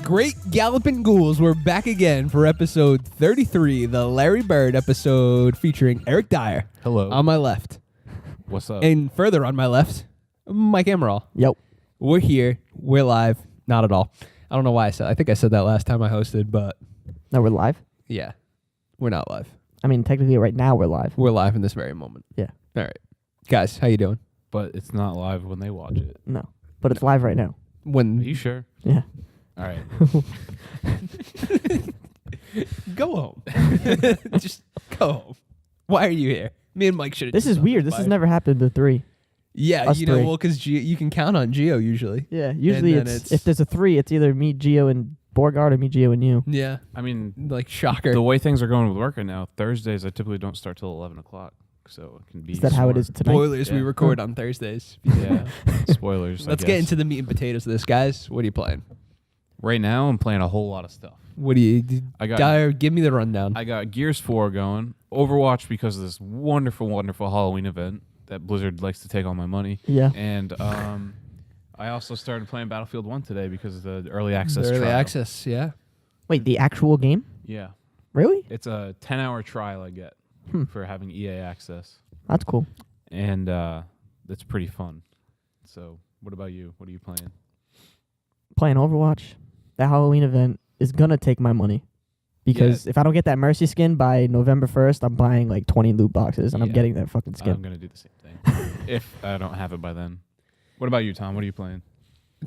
Great Galloping Ghouls, we're back again for episode 33, the Larry Bird episode featuring Eric Dyer. Hello. On my left. What's up? And further on my left, Mike Amaral. Yep. We're here. We're live. Not at all. I don't know why I think I said that last time I hosted, but No, we're live? yeah, we're not live. I mean, technically right now we're live. We're live in this very moment. Yeah. All right. Guys, how you doing? But it's not live when they watch it. No. But it's live right now. Are When you sure? Yeah. All right. Go home. Just go home. Why are you here? Me and Mike should have. This is weird. This has never happened to three. Yeah, us you know, three. well, because you can count on Gio usually. Yeah. Usually then it's if there's a three, it's either me, Gio, and Borgard or me, Gio, and you. Yeah, I mean, like shocker. the way things are going with work right now, Thursdays I typically don't start till 11 o'clock. So it can be. Is that how it is tonight? Spoilers, we Yeah. record on Thursdays. Yeah. Spoilers. Let's get into the meat and potatoes of this, guys. What are you playing? Right now, I'm playing a whole lot of stuff. What do you... I got- Dyer, give me the rundown. I got Gears 4 going, Overwatch because of this wonderful, wonderful Halloween event that Blizzard likes to take all my money. Yeah. And I also started playing Battlefield 1 today because of the early access Early trial. access, yeah. Wait, the actual game? Yeah. Really? It's a 10-hour trial I get for having EA access. That's cool. And it's pretty fun. So what about you? What are you playing? Playing Overwatch. That Halloween event is gonna take my money. Because if I don't get that Mercy skin by November 1st, I'm buying like 20 loot boxes and I'm Yeah. getting that fucking skin. I'm going to do the same thing if I don't have it by then. What about you, Tom? What are you playing?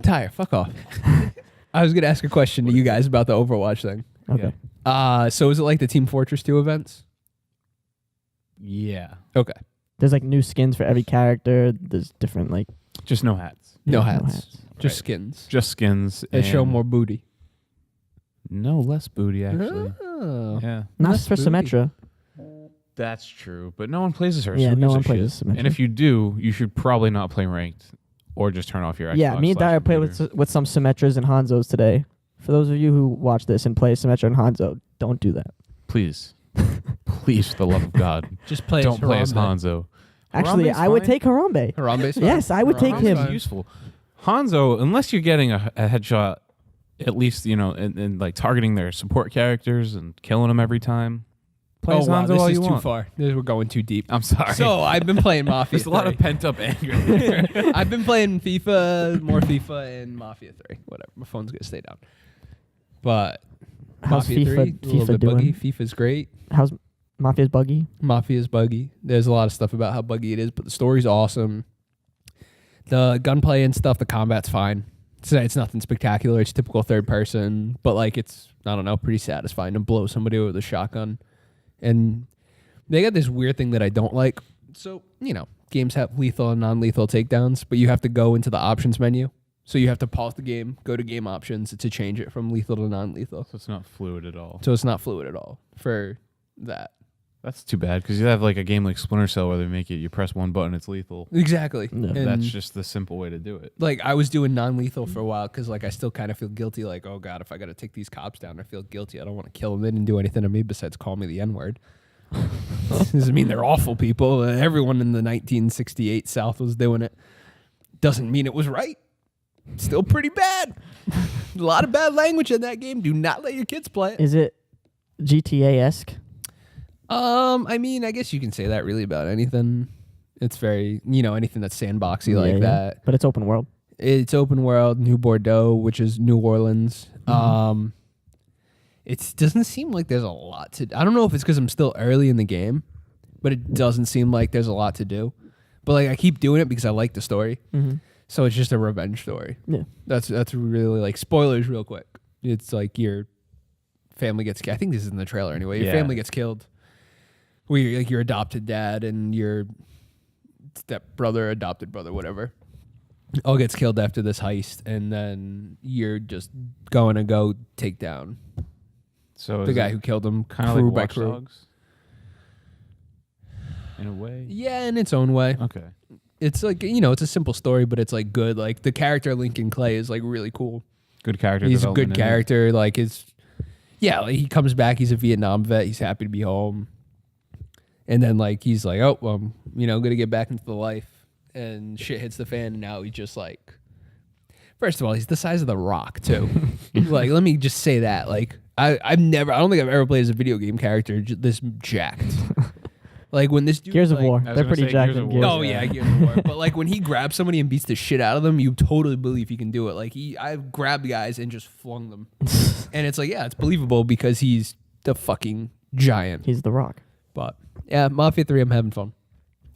Dyer, fuck off. I was going to ask a question to you guys about the Overwatch thing. Okay. So is it like the Team Fortress 2 events? Yeah. Okay. There's like new skins for every character. There's different like Just no hats. No Yeah, hats. Just Right. skins. Just skins. They show and more booty. No, less booty, actually. Oh. Yeah. not Less for booty. Symmetra. That's true. But no one plays as her. Yeah, so who no gives one a plays shit? as Symmetra. And if you do, you should probably not play ranked or just turn off your Xbox. Yeah, me and Dyer played with some Symmetras and Hanzos today. For those of you who watch this and play Symmetra and Hanzo, don't do that. Please. Please, for the love of God. Just play Don't play as Harambe. Hanzo. Actually, Harambe's I would fine. take Harambe. Harambe's fine. Yes, I would take Harambe's him. fine. Useful. Hanzo, unless you're getting a headshot, at least, you know, and like targeting their support characters and killing them every time. Play Oh, as wow, Hanzo this all is you too want. far. We're going too deep. I'm sorry. So I've been playing Mafia There's a lot 3. of pent up anger there. I've been playing FIFA, more FIFA, and Mafia 3. Whatever. My phone's going to stay down. But How's Mafia 3, a little FIFA bit doing? buggy. FIFA's great. How's Mafia's buggy? Mafia's buggy. There's a lot of stuff about how buggy it is, but the story's awesome. The gunplay and stuff, the combat's fine. It's nothing spectacular. It's typical third person, but like it's, I don't know, pretty satisfying to blow somebody with a shotgun. And they got this weird thing that I don't like. So, you know, games have lethal and non-lethal takedowns, but you have to go into the options menu. So you have to pause the game, go to game options to change it from lethal to non-lethal. So it's not fluid at all. So it's not fluid at all for that. That's too bad because you have like a game like Splinter Cell where they make it you press one button, it's lethal. Exactly. No. And That's just the simple way to do it. like I was doing non-lethal for a while because like I still kind of feel guilty. Like, oh God, if I got to take these cops down, I feel guilty. I don't want to kill them. They didn't do anything to me besides call me the N-word. Doesn't mean they're awful people. Everyone in the 1968 South was doing it. Doesn't mean it was right. Still pretty bad. A lot of bad language in that game. Do not let your kids play it. Is it GTA-esque? I mean, I guess you can say that really about anything. It's very, you know, anything that's sandboxy like that. But it's open world. It's open world, New Bordeaux, which is New Orleans. It doesn't seem like there's a lot to. I don't know if it's because I'm still early in the game, but it doesn't seem like there's a lot to do. But like I keep doing it because I like the story, so it's just a revenge story. Yeah. That's really like spoilers real quick. It's like your family gets. I think this is in the trailer anyway. Your Yeah. family gets killed. Well, like your adopted dad and your stepbrother, adopted brother, whatever, all gets killed after this heist, and then you're just going to go take down So the guy who killed him, kind of crew like by Watch crew. Dogs in a way. Yeah, in its own way. Okay. It's like, you know, it's a simple story, but it's like good. Like the character Lincoln Clay is like really cool. Good character. He's a development good in it. character. Like like he comes back. He's a Vietnam vet. He's happy to be home. And then like he's like, oh, well, I'm, you know, gonna get back into the life. And shit hits the fan. And now he's just like, First of all, he's the size of the Rock too. Like, let me just say that. Like, I don't think I've ever played as a video game character this jacked. Like when this dude Gears of like, War. They're pretty jacked in Gears. Oh yeah, Gears of War. But like when he grabs somebody and beats the shit out of them, you totally believe he can do it. Like I've grabbed guys and just flung them, and it's like, yeah, it's believable because he's the fucking giant. He's the Rock. But yeah, Mafia 3, I'm having fun.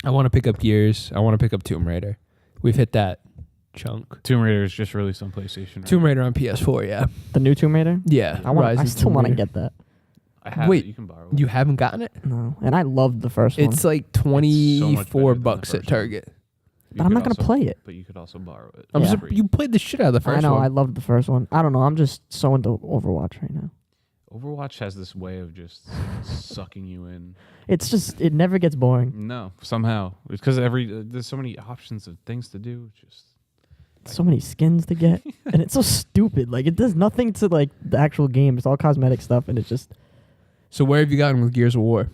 I want to pick up Gears. I want to pick up Tomb Raider. We've hit that chunk. Tomb Raider is just released on PlayStation. Right? Tomb Raider on PS4, yeah. The new Tomb Raider. Yeah, I still want to get that. I have Wait, it. You can borrow it. You haven't gotten it? No, and I loved the first one. It's like It's so much better $24 than the at first Target. You but I'm could not gonna also- play it. But you could also borrow it. I'm Yeah. you played the shit out of the first I know. one. I loved the first one. I don't know. I'm just so into Overwatch right now. Overwatch has this way of just sucking you in. It's just it never gets boring. No, somehow it's because there's so many options of things to do. Just So many skins to get, and it's so stupid. Like it does nothing to like the actual game. It's all cosmetic stuff, and it's just So where have you gotten with Gears of War?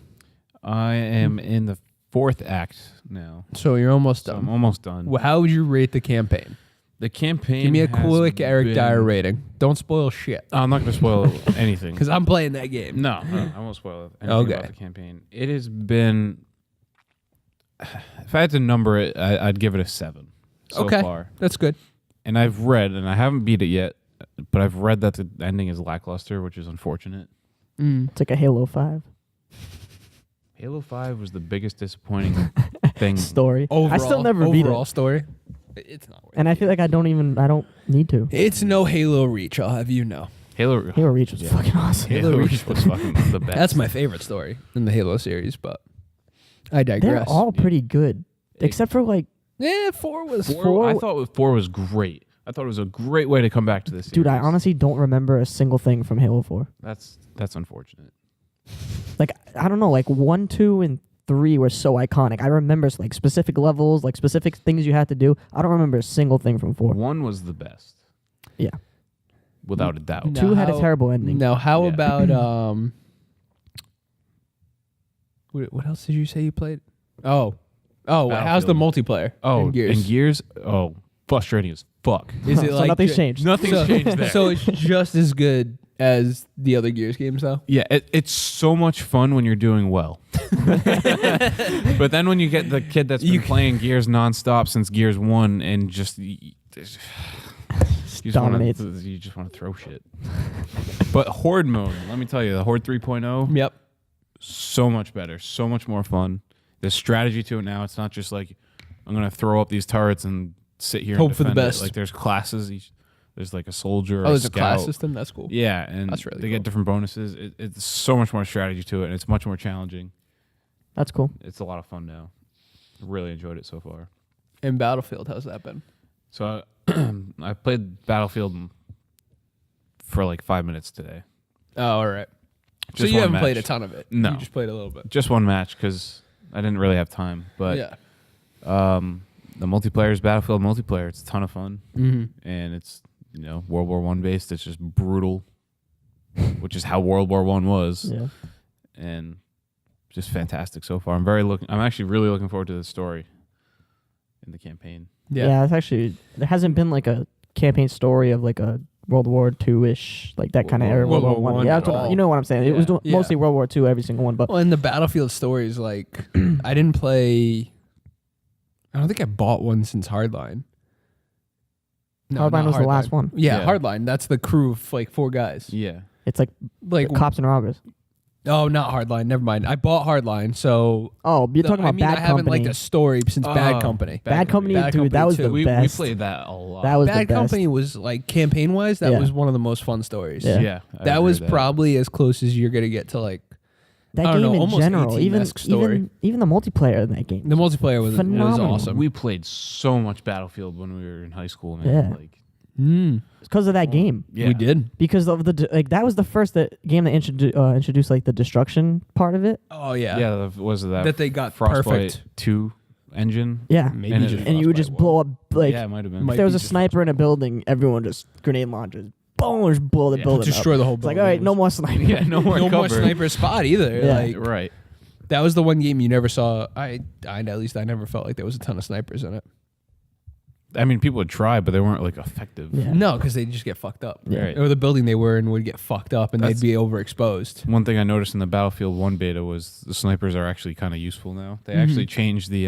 I am in the 4th act now. So you're almost So done. I'm almost done. Well, how would you rate the campaign? The campaign. Give me a has quick Eric been- Dyer rating. Don't spoil shit. I'm not going to spoil anything. Because I'm playing that game. No, I won't spoil anything Okay. about the campaign. It has been. If I had to number it, I'd give it a 7 so Okay. far. That's good. And I've read, and I haven't beat it yet, but I've read that the ending is lackluster, which is unfortunate. it's like a Halo 5 Halo 5 was the biggest disappointing thing. story. Overall, I still never beat overall it, story. It's not worth and I feel like I don't need to. It's no Halo Reach, I'll have you know. Halo Reach was fucking awesome. Halo Reach was fucking the best. That's my favorite story in the Halo series, but I digress. They're all pretty good, except for like, 4 was... I thought 4 was great. I thought it was a great way to come back to this. dude, I series. honestly don't remember a single thing from Halo 4. That's unfortunate. Like I don't know, like 1, 2, and 3 were so iconic. I remember like specific levels, like specific things you had to do. I don't remember a single thing from 4. 1 was the best. Yeah. Without a doubt. No. 2 had a how- terrible ending. Now, how Yeah. about... What else did you say you played? Oh, how's the multiplayer? Oh, in Gears? in Gears? Oh, frustrating as fuck. Is it So like nothing's changed. Nothing's changed there. So it's just as good as the other Gears games, though. Yeah, it's so much fun when you're doing well. But then when you get the kid that's been playing Gears nonstop since Gears 1 and just you Dominates. just want to throw shit. But Horde mode, let me tell you, the Horde 3.0, Yep. so much better, so much more fun. There's strategy to it now. It's not just like I'm gonna throw up these turrets and sit here Hope and for the defend it. best. Like there's classes. There's like a soldier. Oh, or there's a scout. class system. That's cool. Yeah, and That's really they cool. get different bonuses. It's so much more strategy to it, and it's much more challenging. That's cool. It's a lot of fun now. Really enjoyed it so far. And Battlefield, how's that been? So I played Battlefield for like 5 minutes today. Oh, all right. So Just you one haven't played a match. ton of it. No. You just played a little bit. Just one match because I didn't really have time. But yeah. the multiplayer is Battlefield multiplayer. It's a ton of fun, Mm-hmm. and it's World War I based. It's just brutal, which is how World War I was, Yeah. and just fantastic so far. I'm actually really looking forward to the story in the campaign. Yeah. It's actually there hasn't been like a campaign story of like a World War II-ish, like that kind of era. World War One. I Yeah, at that's what, all. you know what I'm saying. It was Yeah. mostly World War II, every single one. But Well, and the Battlefield stories, like, I didn't play... I don't think I bought one since Hardline. No, Hardline not was the last one. Yeah, Yeah. Hardline. That's the crew of, like, 4 guys. Yeah, It's like Like, cops and robbers. oh, not Hardline. Never mind. I bought Hardline, so... Oh, you're talking about I Bad haven't Company. liked a story since Bad Oh, Company. Bad Company, Bad dude, that Company was too. the we best. played that a lot. That was Bad the best. Company was, like, campaign-wise, that Yeah. was one of the most fun stories. Yeah. I That agree was with probably as close as you're going to get to, like... That I don't game know, in almost general, 18-esque story. even the multiplayer in that game. The multiplayer was Phenomenal. awesome. We played so much Battlefield when we were in high school, man. Yeah. Like, It's because of that game. yeah. We did. Because of that was the first game that introduced like the destruction part of it. Oh, yeah. Yeah, was that That they got Frostbite perfect. 2 engine? Yeah, Maybe And just it- and you would just blow up like Yeah, it might have been. Might if there was be a just sniper in a building, everyone just grenade launchers, boom, just blow the Yeah. building Destroy up. the whole It's like, building. all right, no more sniper. Yeah, no more No cover. more sniper spot either. Yeah. Like, Right. that was the one game you never saw. I at least I never felt like there was a ton of snipers in it. I mean, people would try, but they weren't like effective. Yeah. No, because they just get fucked up. Yeah. Right. Or the building they were in would get fucked up, and That's- they'd be overexposed. One thing I noticed in the Battlefield 1 beta was the snipers are actually kind of useful now. They Mm-hmm. actually changed the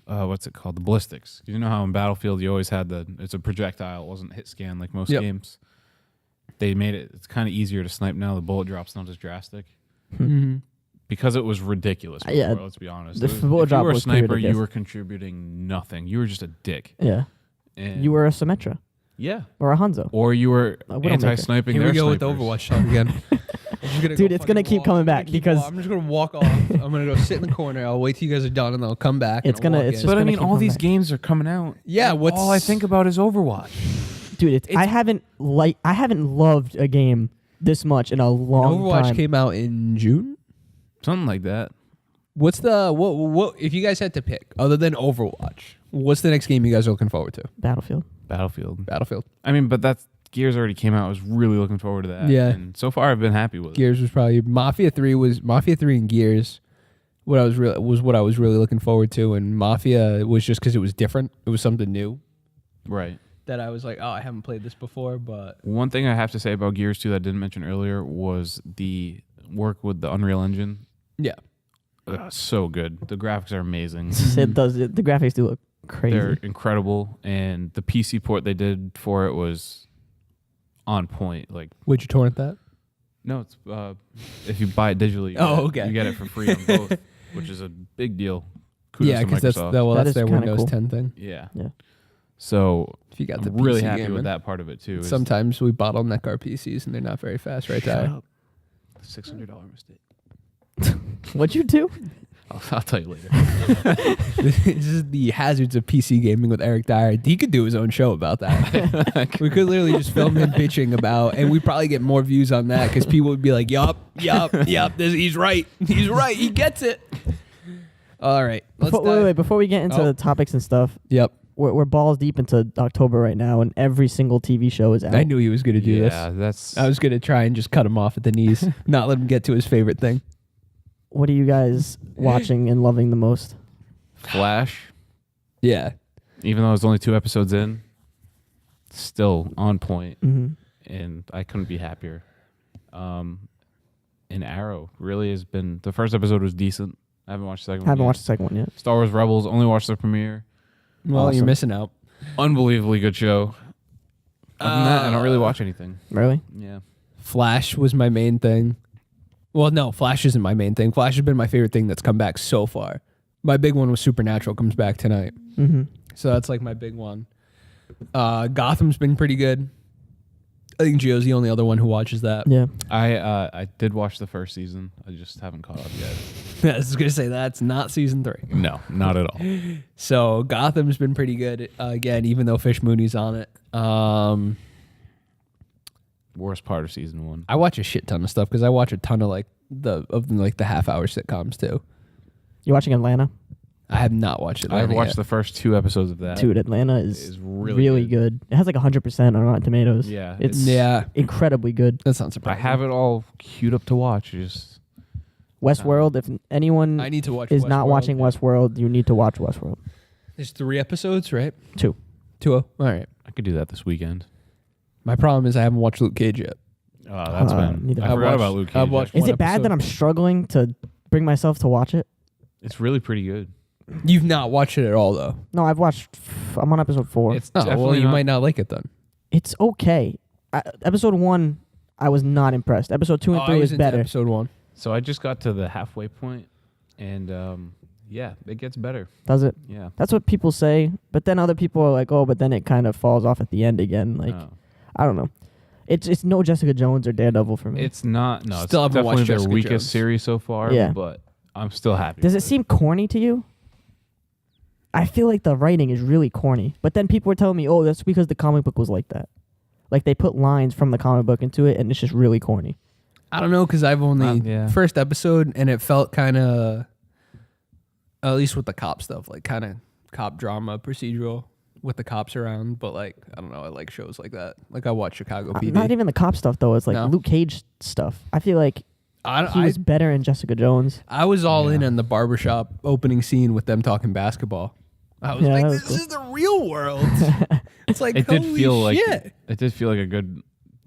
what's it called? The ballistics. You know how in Battlefield you always had it's a projectile, it wasn't hit scan like most Yep. games. They made it's kind of easier to snipe now. The bullet drop's not as drastic. Mm-hmm. Because it was ridiculous before, Yeah. let's be honest. The It was- bullet if drop you were a was pretty sniper, you ridiculous. were contributing nothing. You were just a dick. Yeah. And You were a Symmetra yeah. or a Hanzo. Or you were Widowmaker. anti-sniping Here their we go with the snipers. Overwatch talk again. I'm just gonna Dude, go it's gonna fucking keep walk. coming I'm gonna back keep because- I'm just gonna walk off. I'm gonna go sit in the corner. I'll wait till you guys are done, and then I'll come back. It's and I'll gonna- walk it's in. just But I gonna mean, keep all coming these back. games are coming out. Yeah, and what's- all I think about is Overwatch. Dude, I haven't loved a game this much in a long Overwatch time. came out in June. Something like that. What's the what if you guys had to pick other than Overwatch? What's the next game you guys are looking forward to? Battlefield. Battlefield. I mean, but that's Gears already came out. I was really looking forward to that. Yeah. And so far, I've been happy with it. Gears was probably Mafia 3 and Gears. What I was really looking forward to, and Mafia was just because it was different. It was something new Right. that I was like, oh, I haven't played this before, but One thing I have to say about Gears 2 that I didn't mention earlier was the work with the Unreal Engine. yeah. So good. The graphics are amazing. It does. The graphics do look crazy. They're incredible, and the PC port they did for it was on point. Like, Would you torrent that? no, it's if you buy it digitally, Okay. you get it for free on both, which is a big deal. Kudos Yeah, to because Microsoft. That that's is their kinda Windows cool. 10 thing. Yeah. Yeah. So If you got the I'm really PC happy gaming. with that part of it too. is Sometimes we bottleneck our PCs and they're not very fast, right, Shut Dyer? up. $600 mistake. What'd you do? I'll tell you later. This is the hazards of PC gaming with Eric Dyer. He could do his own show about that. We could literally just film him bitching about, and we'd probably get more views on that because people would be like, yup, he's right. He's right. He gets it. All right. Wait, before we get into Oh. the topics and stuff, Yep. we're balls deep into October right now, and every single TV show is out. I knew he was going to do yeah, this. that's. I was going to try and just cut him off at the knees, not let him get to his favorite thing. What are you guys watching and loving the most? Flash. Yeah. Even though it's only 2 episodes in, still on point, Mm-hmm. and I couldn't be happier. And Arrow really has been. The first episode was decent. I haven't watched the second one. Haven't yet. watched the second one yet. Star Wars Rebels. Only watched the premiere. Well, Awesome. you're missing out. Unbelievably good show. Other than that, I don't really watch anything. Really? Yeah. Flash was my main thing. Well, no, Flash isn't my main thing. Flash has been my favorite thing that's come back so far. My big one was Supernatural, comes back tonight. Mm-hmm. So that's like my big one. Gotham's been pretty good. I think Gio's the only other one who watches that. Yeah. I did watch the first season. I just haven't caught up yet. I was going to say that's not season 3. No, not at all. So Gotham's been pretty good. Again, even though Fish Mooney's on it. Worst part of season 1. I watch a shit ton of stuff because I watch a ton of the half-hour sitcoms too. You watching Atlanta? I have not watched it. I've watched the first 2 episodes of that. Dude, Atlanta is Is really really good. It has like 100% on Rotten Tomatoes. Yeah, It's Yeah, incredibly good. that's not I surprising. have it all queued up to watch. Just Westworld, if anyone I need to watch. is not Westworld. watching Westworld, you need to watch Westworld. There's 3 episodes, right? 2. 2. All right. I could do that this weekend. My problem is I haven't watched Luke Cage yet. Oh, that's been. neither I have I. forgot about Luke Cage. I've watched- Is One it bad episode. that I'm struggling to bring myself to watch it? It's really pretty good. You've not watched it at all, though. No, I've watched. I'm on episode 4. It's Oh, well, definitely you not- might not like it then. It's okay. Episode 1, I was not impressed. Episode 2 and Oh, 3 I was into better. Episode 1. So I just got to the halfway point, and yeah, it gets better. Does it? Yeah. That's what people say. But then other people are like, oh, but then it kind of falls off at the end again. Like, No. I don't know. It's no Jessica Jones or Daredevil for me. It's not. No, Still it's haven't watched definitely their Jessica weakest Jones. series so far. Yeah. But I'm still happy. Does it with seem corny to you? I feel like the writing is really corny. But then people were telling me, oh, that's because the comic book was like that. Like they put lines from the comic book into it, and it's just really corny. I don't know because I've only yeah. first episode, and it felt kind of, at least with the cop stuff, like kind of cop drama procedural with the cops around. But like, I don't know, I like shows like that. Like I watch Chicago PD. Not even the cop stuff though. It's like No. Luke Cage stuff. I feel like he I was better in Jessica Jones. was all in Yeah. on the barbershop opening scene with them talking basketball. I was Yeah, like, that was this cool. is the real world. It's like, It did holy feel shit. it did feel like a good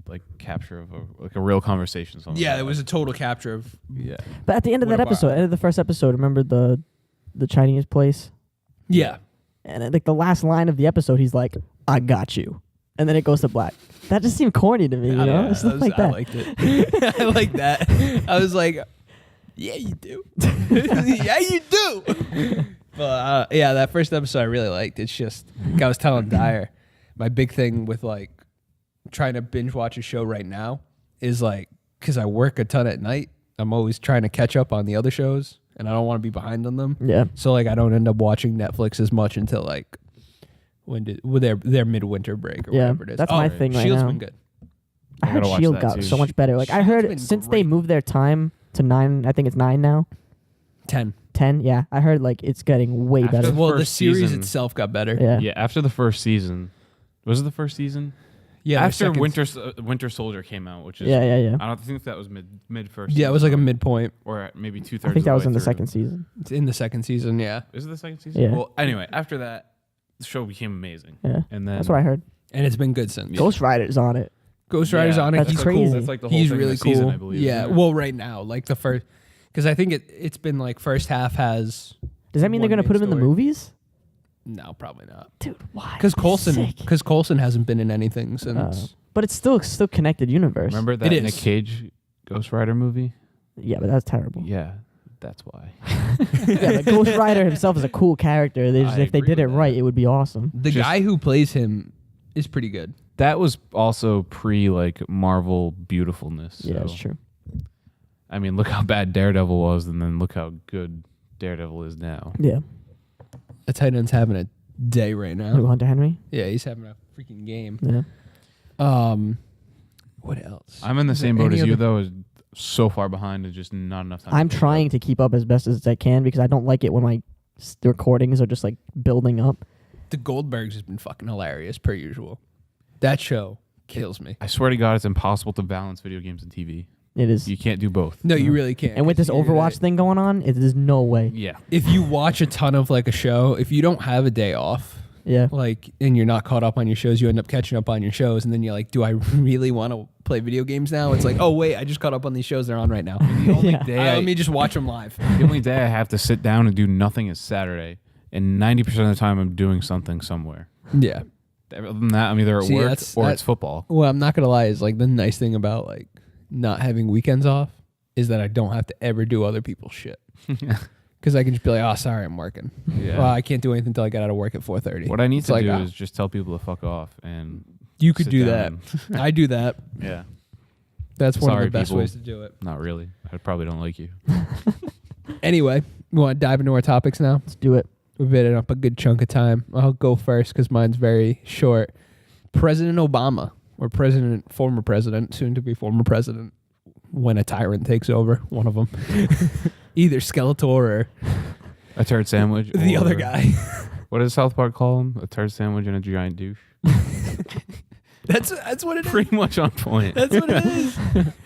like capture of a real conversation. Something Yeah, like it was that. a total capture of. Yeah. But at the end of What that about- episode, end of the first episode, remember the Chinese place? Yeah. And like the last line of the episode, he's like, "I got you," and then it goes to black. That just seemed corny to me, you know? Yeah, Stuff like I that. liked it. I like that. I was like, yeah, you do. Yeah, you do. But yeah, that first episode I really liked. It's just, like I was telling Dyer, my big thing with like trying to binge watch a show right now is like, because I work a ton at night, I'm always trying to catch up on the other shows and I don't want to be behind on them. Yeah. So like I don't end up watching Netflix as much until like their midwinter break or Yeah, whatever it is. that's my thing right Shield's now. been good. I I heard gotta watch Shield that got too. so much better. Like I Shield's heard been since they great. moved their time to 9, I think it's 9 now. 10. 10, yeah. I heard like it's getting way After better. the Well, the first series season- itself got better. Yeah. Yeah, after the first season, was it the first season? Yeah. after Winter Soldier came out, which is Yeah. I don't think that was mid first. Yeah, it was like a midpoint. or maybe 2/3. I think that was in the through. second season. It's in the second season, yeah. Is it the second season? Yeah. Well, anyway, after that, the show became amazing. Yeah. And then That's what I heard. And it's been good since. Yeah. Ghost Rider's on it. Ghost Rider's on it. That's He's crazy. cool. That's like the whole He's thing really this season, cool. I believe. Yeah. isn't it? Well, right now, like the first, because I think it's been like first half has. Does that mean they're one gonna put main him in the story. movies? No, probably not. Dude, why? Because Sick. Coulson hasn't been in anything since. But it's still connected universe. Remember that It Nick is. Cage Ghost Rider movie? Yeah, but that's terrible. Yeah, that's why. Yeah, but Ghost Rider himself is a cool character. They just, I if they agree did it with that. right, it would be awesome. The Just- guy who plays him is pretty good. That was also pre like Marvel beautifulness. Yeah, so. that's true. I mean, look how bad Daredevil was, and then look how good Daredevil is now. Yeah. The tight end's having a day right Who, now. Hunter Henry? Yeah, he's having a freaking game. Yeah. What else? I'm in the Is there same boat any as you other- though. Is so far behind and just not enough time. I'm to catch trying up. to keep up as best as I can because I don't like it when my recordings are just like building up. The Goldbergs has been fucking hilarious per usual. That show kills me. I swear to God, it's impossible to balance video games and TV. It is. You can't do both. No, you really can't. And with this 'cause you're Overwatch gonna- thing going on, there's no way. Yeah. if you watch a ton of like a show, if you don't have a day off, Yeah. like, and you're not caught up on your shows, you end up catching up on your shows, and then you're like, do I really want to play video games now? It's like, oh wait, I just caught up on these shows they're on right now. The only Yeah. day Let me just watch them live. the only day I have to sit down and do nothing is Saturday, and 90% of the time I'm doing something somewhere. Yeah. Other than that, I'm either at See, work that's- or that- it's football. Well, I'm not gonna lie. Is like the nice thing about like not having weekends off is that I don't have to ever do other people's shit because I can just be like, oh, sorry, I'm working. Yeah. Well, I can't do anything until I get out of work at 4:30. What I need It's to like, do ah, is just tell people to fuck off, and you could sit do down that. I do that. yeah, That's one of Sorry, the best people. ways to do it. not really. I probably don't like you. Anyway, we want to dive into our topics now. Let's do it. We've been up a good chunk of time. I'll go first because mine's very short. President Obama, or former president, soon to be former president, when a tyrant takes over, one of them, either Skeletor or A turd sandwich. the or- other guy. What does South Park call him? A turd sandwich and a giant douche. That's what it is. Pretty much on point. That's what it is.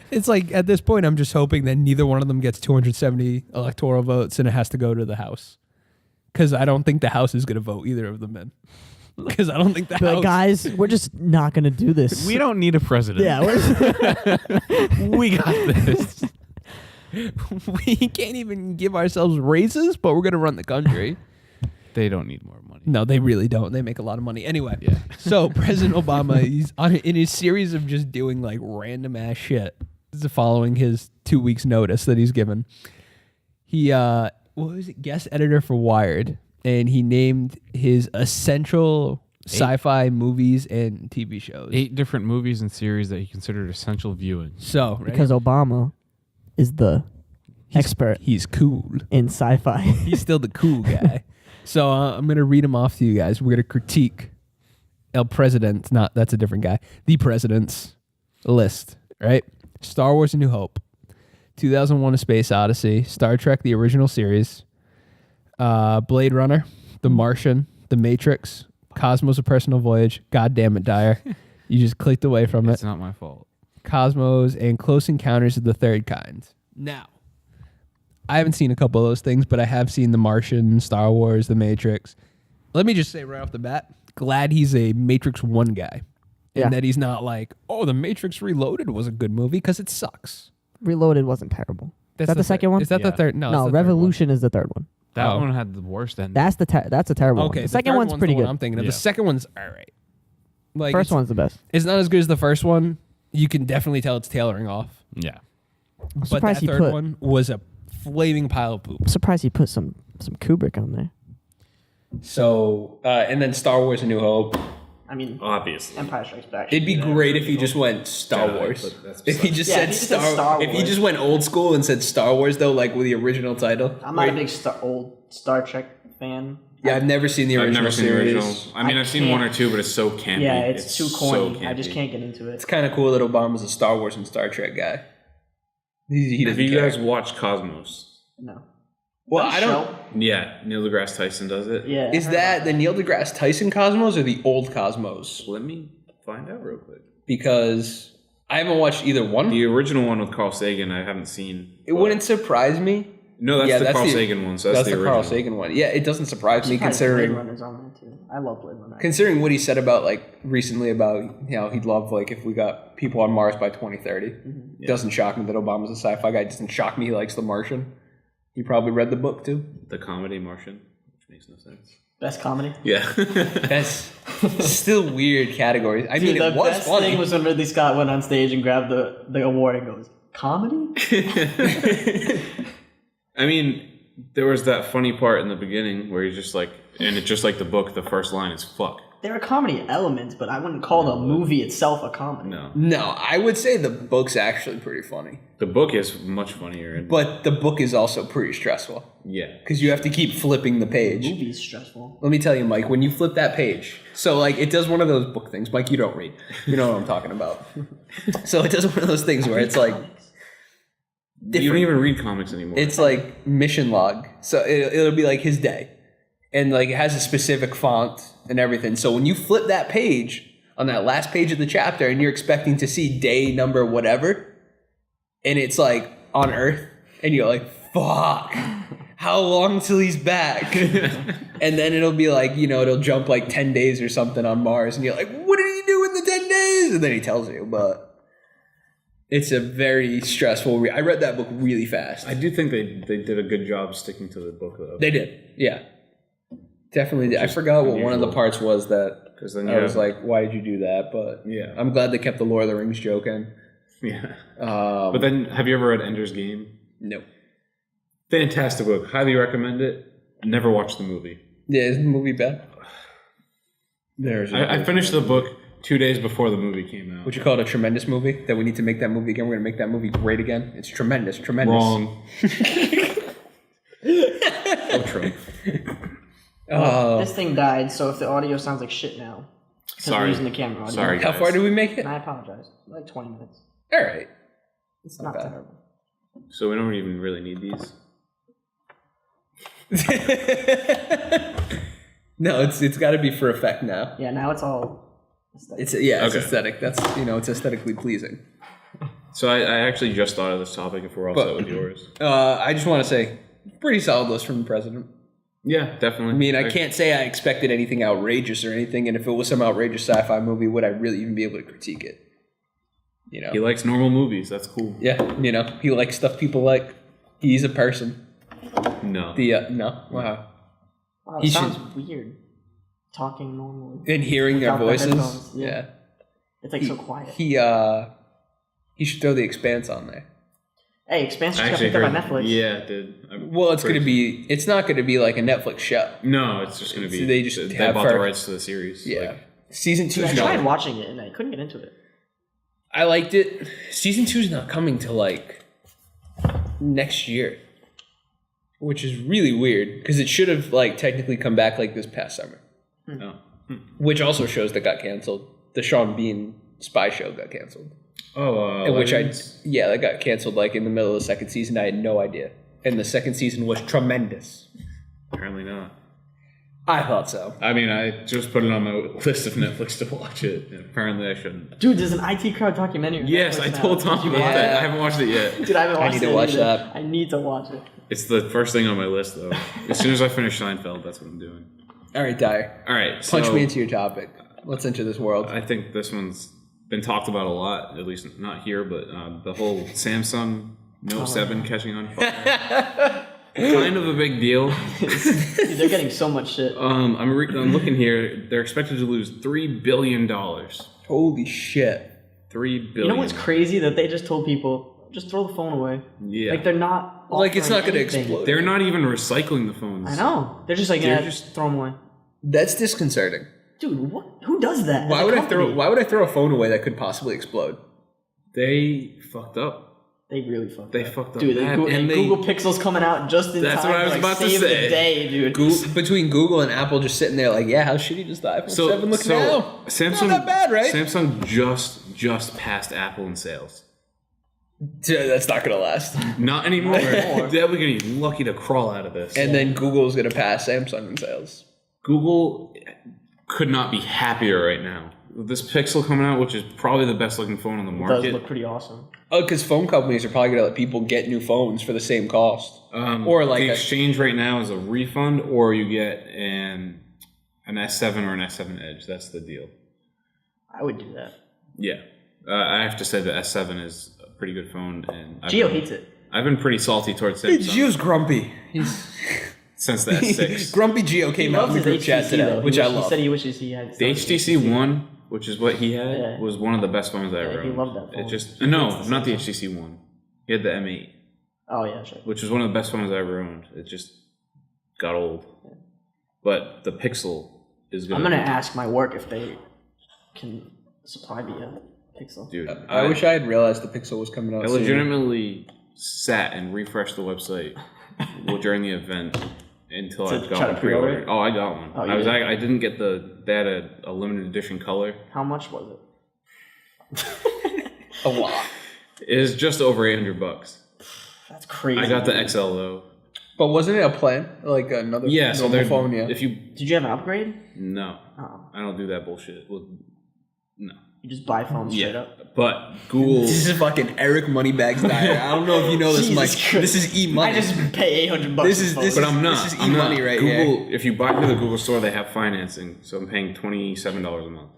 It's like at this point, I'm just hoping that neither one of them gets 270 electoral votes and it has to go to the House. Because I don't think the House is going to vote either of them in. Because I don't think the Be House. like, guys, we're just not gonna do this. We don't need a president. Yeah. We got this. We can't even give ourselves raises, but we're going to run the country. They don't need more money. No, they really don't. They make a lot of money. Anyway, Yeah. so President Obama, he's in his series of just doing like random ass shit. This is following his 2 weeks notice that he's given. He, what was it? Guest editor for Wired. And he named his essential sci-fi movies and TV shows. 8 different movies and series that he considered essential viewing. So, ready? because Obama is the expert he's cool. in sci-fi. He's still the cool guy. So I'm going to read them off to you guys. We're going to critique El President's, that's a different guy, the President's list, right? Star Wars A New Hope, 2001 A Space Odyssey, Star Trek The Original Series, Blade Runner, The Martian, The Matrix, Cosmos A Personal Voyage, God damn it, Dyer. You just clicked away from It's it. not my fault. Cosmos, and Close Encounters of the Third Kind. Now, I haven't seen a couple of those things, but I have seen The Martian, Star Wars, The Matrix. let me just say right off the bat, glad he's a Matrix 1 guy. Yeah. And that he's not like, oh, The Matrix Reloaded was a good movie, because it sucks. Reloaded wasn't terrible. That's Is that the second one? Is that the Yeah. third? No, it's No, the third one. Revolution is the third one. That Oh. one had the worst ending. That's a terrible Okay, one. The second third one's pretty the one good. I'm thinking of. Yeah. The second one's all right. Like, First one's the best. it's not as good as the first one. You can definitely tell it's tailoring off. yeah. But that surprised he third put- one was a flaming pile of poop. I'm surprised he put some Kubrick on there. So, and then Star Wars: A New Hope. I mean, Obviously. Empire Strikes Back. It'd be great if he just went Star Jedi, Wars. but that's If he besides- just Yeah, said if he just said Star. Star If he Wars. just went old school and said Star Wars though, like with the original title. I'm not a big old Star Trek fan. Yeah, I've never seen the original I've never seen the series. original. I mean, I've seen can't- one or two, but it's so campy. Yeah, it's too corny. So I just campy. can't get into It's it. kind of cool that Obama's a Star Wars and Star Trek guy. He Have doesn't you care. guys watched Cosmos? No. Well, That I don't. show? Yeah, Neil deGrasse Tyson does it. Yeah. I Is heard that about the Neil deGrasse Tyson Cosmos or the old Cosmos? Let me find out real quick. Because I haven't watched either one. The original one with Carl Sagan, I haven't seen. It wouldn't surprise me. No, that's Yeah, the that's Carl the- Sagan one. So that's the the original. Carl Sagan one. Yeah, it doesn't surprise me Surprised Blade considering Runner's on there too. I love Blade Runner. considering what he said about like recently about he'd love like if we got people on Mars by 2030. Mm-hmm. It doesn't shock me that Obama's a sci-fi guy. It doesn't shock me he likes The Martian. He probably read the book too. The comedy Martian, which makes no sense. Best comedy. Yeah. That's still weird categories. I mean, Dude, it the was best funny. thing was when Ridley Scott went on stage and grabbed the award and goes, "Comedy." I mean, there was that funny part in the beginning where he's just like, and it's just like the book, the first line is fuck. There are comedy elements, but I wouldn't call the movie itself a comedy. No. No, I would say the book's actually pretty funny, The book is much funnier. And, but the book is also pretty stressful yeah. because you have to keep flipping the The page. movie's stressful. Let me tell you, Mike, when you flip that page, so like it does one of those book things. Mike, you don't read. You know what I'm talking about. So it does one of those things where it's like Comics. You don't even read comics anymore. it's like mission log. So it'll be like his day, and like it has a specific font and everything. So when you flip that page on that last page of the chapter, and you're expecting to see day number whatever, and it's like on Earth, and you're like, "Fuck, how long till he's back?" And then it'll be like, it'll jump like 10 days or something on Mars, and you're like, "What did he do in the 10 days?" And then he tells you, but. It's a very stressful. I read that book really fast. I do think they did a good job sticking to the book though. They did, yeah, definitely did. I forgot what one of the unusual. parts was that Because then I was like, "Why did you do that?" But Yeah. I'm glad they kept the Lord of the Rings joke in. yeah. But then, have you ever read Ender's Game? No, Fantastic book. Highly recommend it. Never watched the movie. yeah, is the movie bad? There's. I finished the book 2 days before the movie came out. Would you call it a tremendous movie? That we need to make that movie again. We're gonna make that movie great again. It's tremendous. Wrong. Oh, Trump. This thing died, so if the audio sounds like shit now, because we're Sorry. using the camera audio. Sorry, How guys. far did we make it? And I apologize. Like 20 minutes. All right. It's not bad. terrible. So we don't even really need these. No, it's got to be for effect now. Yeah, now it's all. It's Okay. aesthetic. That's it's aesthetically pleasing. So I actually just thought of this topic. If we're all set with yours. I just want to say, pretty solid list from the president. Yeah, definitely. I mean, I can't say I expected anything outrageous or anything, and if it was some outrageous sci-fi movie, would I really even be able to critique it? He likes normal movies. That's cool. Yeah, he likes stuff people like. He's a person. No. No, wow. Wow, He it sounds weird. Talking normally. And hearing their Without the voices, headphones, yeah. yeah. It's like so quiet. He should throw The Expanse on there. Hey, Expanse I just got actually picked up heard. by Netflix. Yeah, it did. Well, it's not gonna be like a Netflix show. No, it's just going to be. So they just they have bought the her- rights to the series. Yeah, Like, season 2 Dude, I is tried not. watching it and I couldn't get into it. I liked it. Season 2 is not coming till like next year, which is really weird because it should have like technically come back like this past summer, oh. which also shows that got canceled. The Sean Bean spy show got canceled, which that got canceled like in the middle of the second season. I had no idea, and the second season was tremendous. Apparently not. I thought so. I mean, I just put it on my list of Netflix to watch it. And apparently, I shouldn't. Dude, there's an IT crowd documentary. on Yes, Netflix I now. told Tom Did you about watch that. it? I haven't watched it yet. Dude, I haven't watched need it to watch either. that. I need to watch it. It's the first thing on my list, though. As soon as I finish Seinfeld, that's what I'm doing. All right, Dyer. All right, Punch me into your topic. Let's enter this world. I think this one's been talked about a lot, at least not here, but the whole Samsung Note 7 catching on fire. Kind of a big deal. Dude, they're getting so much shit. I'm looking here. They're expected to lose $3 billion. Holy shit. $3 billion. You know what's crazy? That they just told people, just throw the phone away. Yeah. Like, they're not Like, it's not going to anything. explode. They're not even recycling the phones. I know. They're just like, They're yeah, just- just throw them away. That's disconcerting. Dude, what? Who does that? Why as a would company? Why would I throw a phone away that could possibly explode? They fucked up. They really fucked They up. fucked up Dude, bad, and Google Pixel's coming out just in That's time what I was to about to save say. the day, dude. Between Google and Apple just sitting there like, yeah, how shitty does the iPhone 7 look now? Samsung, Not that bad, right? Samsung just passed Apple in sales. Yeah, that's not going to last. Not anymore. They're going to be lucky to crawl out of this. And then Google's going to pass Samsung in sales. Google could not be happier right now. With this Pixel coming out, which is probably the best looking phone on the It market. does look pretty awesome. Oh, because phone companies are probably going to let people get new phones for the same cost. Or like the exchange right now is a refund, or you get an S7 or an S7 Edge. That's the deal. I would do that. Yeah, I have to say the S7 is a pretty good phone, and Gio hates it. I've been pretty salty towards Samsung Gio's grumpy. since the S6. Grumpy Gio came out in the group chat today, which I love. He said he wishes he had The HTC One, which is what he had, Yeah. was one of the best phones I ever he owned. loved that phone. It just no, not the HTC One. He had the M8, Oh, yeah, sure. which was one of the best phones I ever owned. It just got old. But the Pixel is I'm going to ask my work if they can supply the Pixel. Dude, I wish I had realized the Pixel was coming out I soon. legitimately sat and refreshed the website during the event until To I try got to one pre-order pre-ordered. it? Oh, I got one. Oh, you did? I didn't get they had a limited edition color. How much was it? A lot. It is just over $800. That's crazy. I got the XL though. But wasn't it a plan? Like another Yeah, so normal they're phone, yeah. if you Did you have an upgrade? no, Oh. I don't do that bullshit. Well, no. You just buy phones straight Yeah, up? but Google. This is fucking Eric Moneybags Dyer. I don't know if you know this, Jesus Mike. Christ. This is e-money. I just pay $800 This is- for this phones. But I'm not. This is I'm not. e-money right Google, if you buy through the Google store, they have financing, so I'm paying $27 a month,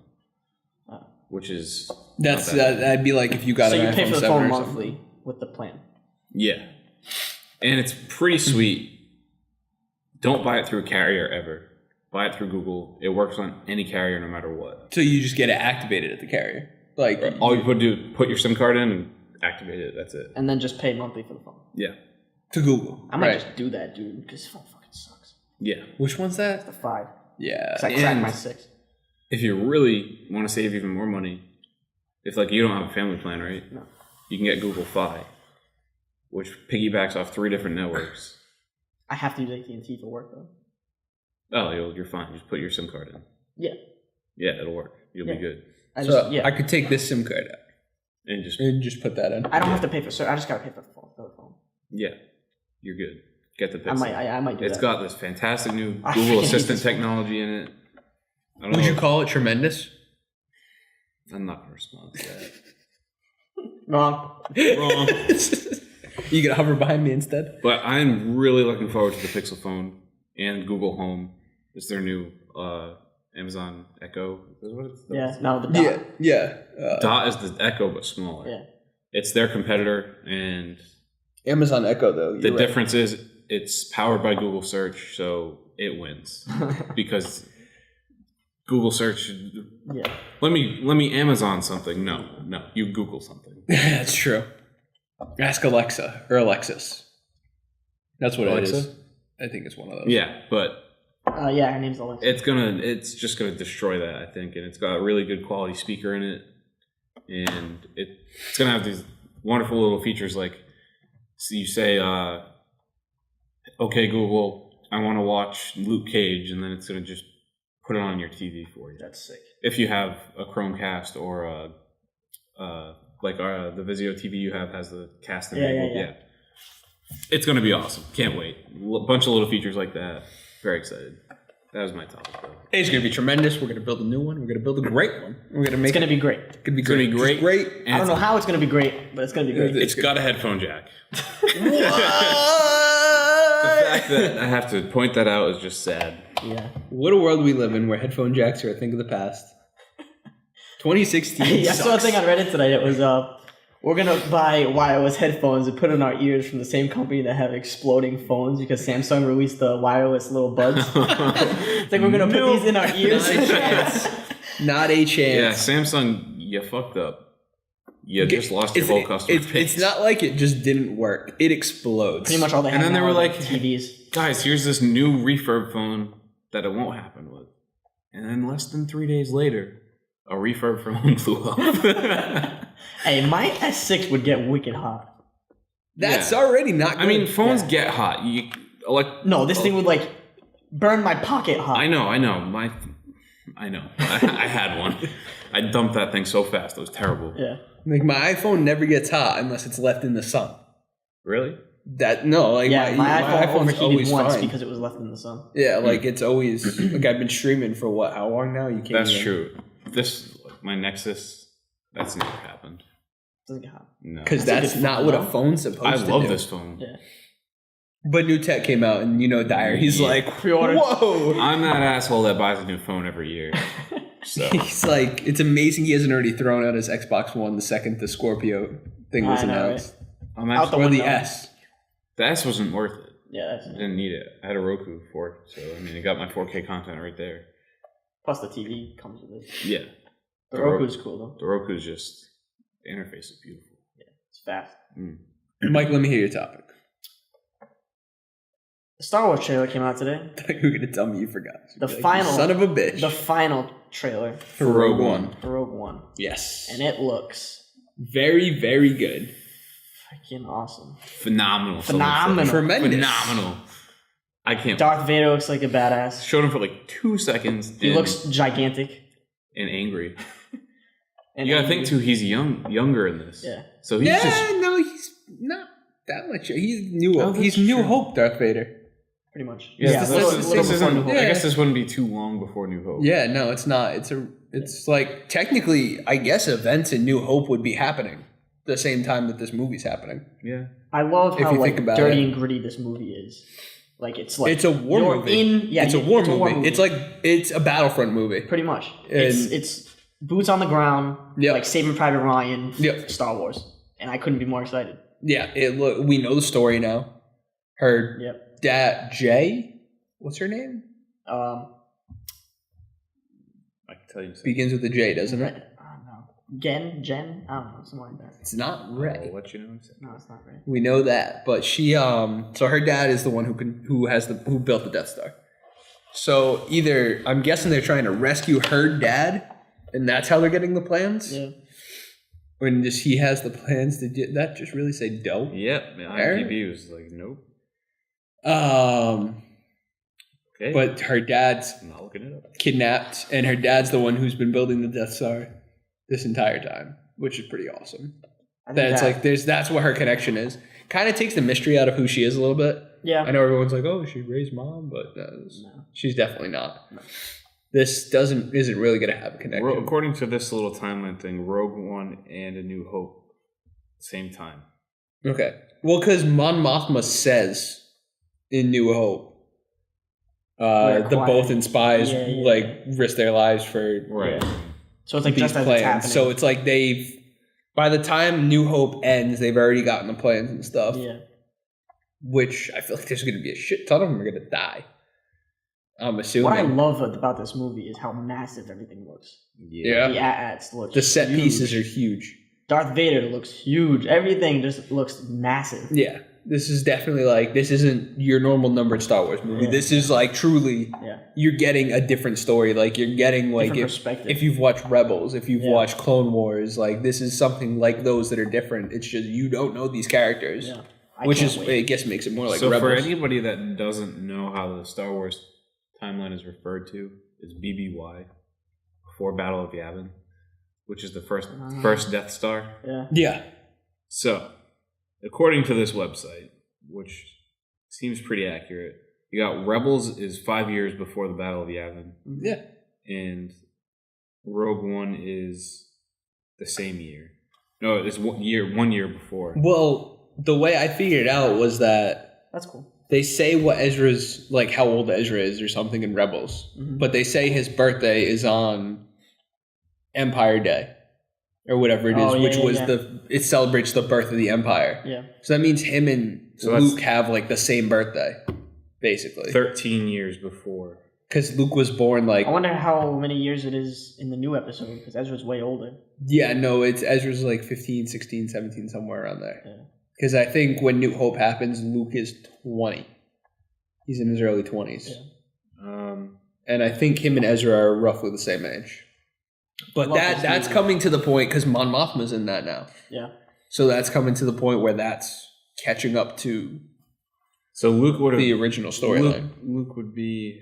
which is That's not bad. that'd be like if you got So an you iPhone pay for the 7 phone or something. monthly with the plan. Yeah, and it's pretty sweet. Don't buy it through a carrier ever. Buy it through Google. It works on any carrier, no matter what. So you just get it activated at the carrier. Like All you put your SIM card in and activate it. That's it. And then just pay monthly for the phone. Yeah, to Google. I might Right. just do that, dude, because phone fucking sucks. yeah. Which one's that? The 5. Yeah. 'Cause I cracked my 6. If you really want to save even more money, if like you don't have a family plan, right? No. You can get Google Fi, which piggybacks off 3 different networks. I have to use AT&T for work, though. Oh, you're fine. Just put your SIM card in. Yeah. Yeah, it'll work. You'll Yeah. be good. So I could take this SIM card out And just and just put that in. I don't have to pay for I just gotta pay for the phone. yeah, you're good. Get the Pixel. I might do It's that. got this fantastic new I Google hate Assistant this phone. technology in it. I don't Would know. you call it tremendous? I'm not gonna respond to that. Wrong. Wrong. You gonna hover behind me instead? But I'm really looking forward to the Pixel phone and Google Home. It's their new Amazon Echo. Is what it's Yeah, no, the dot. Yeah. Dot is the Echo but smaller. Yeah. It's their competitor, and Amazon Echo though. the you're right. difference is it's powered by Google Search, so it wins because Google Search. Yeah. Let me Amazon something. No, you Google something. That's true. Ask Alexa or Alexis. That's what Alexa? it is. I think it's one of those. Yeah, but Yeah, her name's Alexa. it's just gonna destroy that, I think, and it's got a really good quality speaker in it, and it's gonna have these wonderful little features like, so you say, "Okay, Google, I want to watch Luke Cage," and then it's gonna just put it on your TV for you. That's sick. If you have a Chromecast or the Vizio TV you have has the cast enabled, yeah. It's gonna be awesome. Can't wait. Bunch of little features like that. Very excited. That was my topic, though. Hey, it's gonna be tremendous. We're gonna build a new one. We're gonna build a great one. We're gonna make It's gonna be great. It's gonna be It's gonna great. be great. Just great. And I don't know how it's gonna be great, but it's gonna be great. It's got a headphone jack. What? The fact that I have to point that out is just sad. Yeah. What a world we live in where headphone jacks are a thing of the past. 2016 I saw a sucks. thing on Reddit today that was we're gonna buy wireless headphones and put in our ears from the same company that have exploding phones because Samsung released the wireless little buds. It's like we're gonna put these in our ears. Not a chance. Not a chance. Yeah, Samsung, you fucked up. You just lost your whole customer base. It's not like it just didn't work. It explodes. Pretty much all they have. And then they now were are like, TVs. Guys, here's this new refurb phone that it won't happen with. And then less than 3 days later, a refurb phone blew up. Hey, my S6 would get wicked hot. That's already not good. I mean, phones Yeah. get hot. No, this thing would like burn my pocket hot. I know. I had one. I dumped that thing so fast. It was terrible. Yeah. Like my iPhone never gets hot unless it's left in the sun. Really? Yeah, my iPhone iPhone's overheated always once fine. because it was left in the sun. Yeah, like it's always like I've been streaming for what? How long now? You can't. That's even, true. My Nexus, that's never happened. Doesn't get hot. No. Because That's a that's good not phone, what a though. phone's supposed I to do. love this phone. Yeah. But new tech came out, and Dyer, he's Yeah. like, Pre-ordered. whoa. I'm that asshole that buys a new phone every year. So He's like, it's amazing he hasn't already thrown out his Xbox One the second the Scorpio thing was I know, announced. I'm Out the actually, Or the window. S. the S wasn't worth it. Yeah, that's I didn't need it. I had a Roku for it, so I mean, it got my 4K content right there. plus the TV comes with it. Yeah, The Roku's cool though. the Roku's just the interface is beautiful. It's fast. Mike, let me hear your topic. The Star Wars trailer came out today. I thought you were going to tell me you forgot. The You're like, final- "You son of a bitch. The final trailer for Rogue One. for Rogue One. Yes. And it looks Very, very good. freaking awesome. Phenomenal. Phenomenal. Tremendous. Phenomenal. I can't. Darth Vader looks like a badass. Showed him for like 2 seconds. He looks gigantic. and angry. And You gotta think too. He's younger in this. Yeah. So he's just No, he's not that much. He's New Oh, Hope. He's that's New true. Hope Darth Vader. Pretty much. Yeah, a little before New Hope. I guess this wouldn't be too long before New Hope. Yeah, no, it's not. It's like technically, I guess events in New Hope would be happening the same time that this movie's happening. Yeah. I love If how you like think about dirty it. and gritty this movie is. Like it's like It's a war you're movie. It's a war movie. It's like it's a Battlefront movie. pretty much. And- It's boots on the ground, Yep. like Saving Private Ryan, Yep. Star Wars, and I couldn't be more excited. Yeah, we know the story now. Her Yep. dad, Jay, what's her name? I can tell you. Begins with a J, doesn't it? I don't know. Jen, I don't know, something like that. It's not Ray. I'll let you know. No, it's not right. We know that, but she so her dad is the one who built the Death Star. So either I'm guessing they're trying to rescue her dad, and that's how they're getting the plans. Yeah. When he has the plans to get that, just really say dope. Yep. IMDb was like, nope. Okay. But her dad's I'm not looking it up. kidnapped, and her dad's the one who's been building the Death Star this entire time, which is pretty awesome. I think That's what her connection is. Kind of takes the mystery out of who she is a little bit. yeah. I know everyone's like, "Oh, she raised mom," but no. She's definitely not. No. This isn't really going to have a connection. According to this little timeline thing, Rogue One and A New Hope, same time. Okay. Well, because Mon Mothma says in New Hope, We're the quiet. both in spies Yeah. risk their lives for Right. So it's like these just as it's plans. happening. So it's like by the time New Hope ends, they've already gotten the plans and stuff. yeah. Which I feel like there's going to be a shit ton of them are going to die. I'm assuming. What I love about this movie is how massive everything looks. Yeah. The AT-ATs look The set huge. pieces are huge. Darth Vader looks huge. Everything just looks massive. Yeah. This is definitely this isn't your normal numbered Star Wars movie. Yeah. This is truly, Yeah. you're getting a different story. Like you're getting Different perspective. if you've watched Rebels, if you've Yeah. watched Clone Wars, this is something like those that are different. It's just you don't know these characters, Yeah. which I guess makes it more like So Rebels. for anybody that doesn't know how the Star Wars timeline is referred to, it's BBY, before Battle of Yavin, which is the first Death Star. Yeah. Yeah. So, according to this website, which seems pretty accurate, you got Rebels is 5 years before the Battle of Yavin, Yeah. and Rogue One is the same year. No, it's 1 year before. Well, the way I figured it out was that That's cool. they say what Ezra's, like how old Ezra is or something in Rebels, but they say his birthday is on Empire Day or whatever it is, which was it celebrates the birth of the Empire. Yeah. So that means him and Luke have like the same birthday, basically. 13 years before. Because Luke was born like... I wonder how many years it is in the new episode, because Ezra's way older. Yeah, no, Ezra's like 15, 16, 17, somewhere around there. Because I think when New Hope happens, Luke is 20. He's in his early 20s. Yeah. And I think him and Ezra are roughly the same age. But that's coming to the point, because Mon Mothma's in that now. Yeah. So that's coming to the point where that's catching up to Luke would have the original storyline. Luke would be...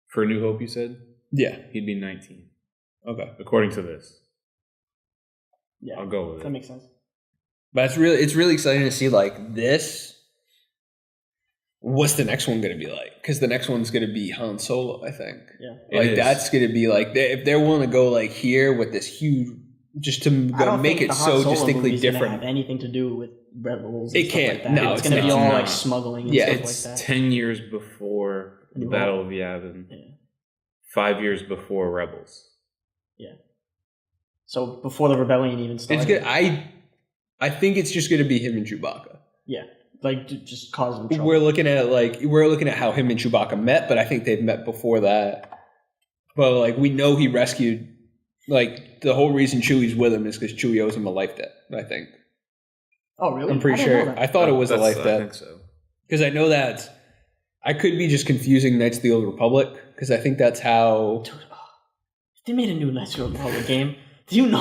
For New Hope, you said? Yeah. He'd be 19. Okay. According to this. Yeah. I'll go with it. That makes sense. But it's really exciting to see, like, this. What's the next one going to be like? Because the next one's going to be Han Solo, I think. Yeah. Like, that's going to be, like, if they're willing to go, like, here with this huge... Just to make it so distinctly different. Have anything to do with Rebels. It can't. Like that. No, it's going to be all, like, smuggling and stuff like that. It's 10 years before the Battle of Yavin. Yeah. 5 years before Rebels. Yeah. So before the rebellion even started. It's good. I think it's just going to be him and Chewbacca. Yeah, like just cause them trouble. We're looking at how him and Chewbacca met, but I think they've met before that. But like we know he rescued. Like the whole reason Chewie's with him is because Chewie owes him a life debt. I think. Oh really? I'm pretty sure. I thought it was a life debt. I think so. Because I know that. I could be just confusing Knights of the Old Republic because I think that's how. Dude, if they made a new Knights of the Old Republic game, do you know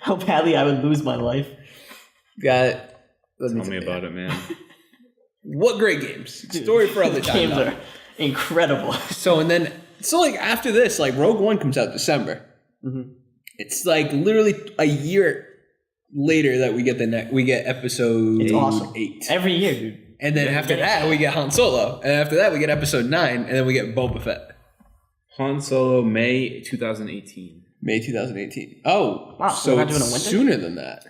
how badly I would lose my life? Got it. Tell me about it, man. What great games! Dude, Story for other time. Games are incredible. So like after this, like Rogue One comes out December. Mm-hmm. It's like literally a year later that we get episode it's awesome. 8 every year, dude. And then after that we get Han Solo, and after that we get episode 9, and then we get Boba Fett. Han Solo, May 2018. May 2018. Oh, wow! So it's sooner than that.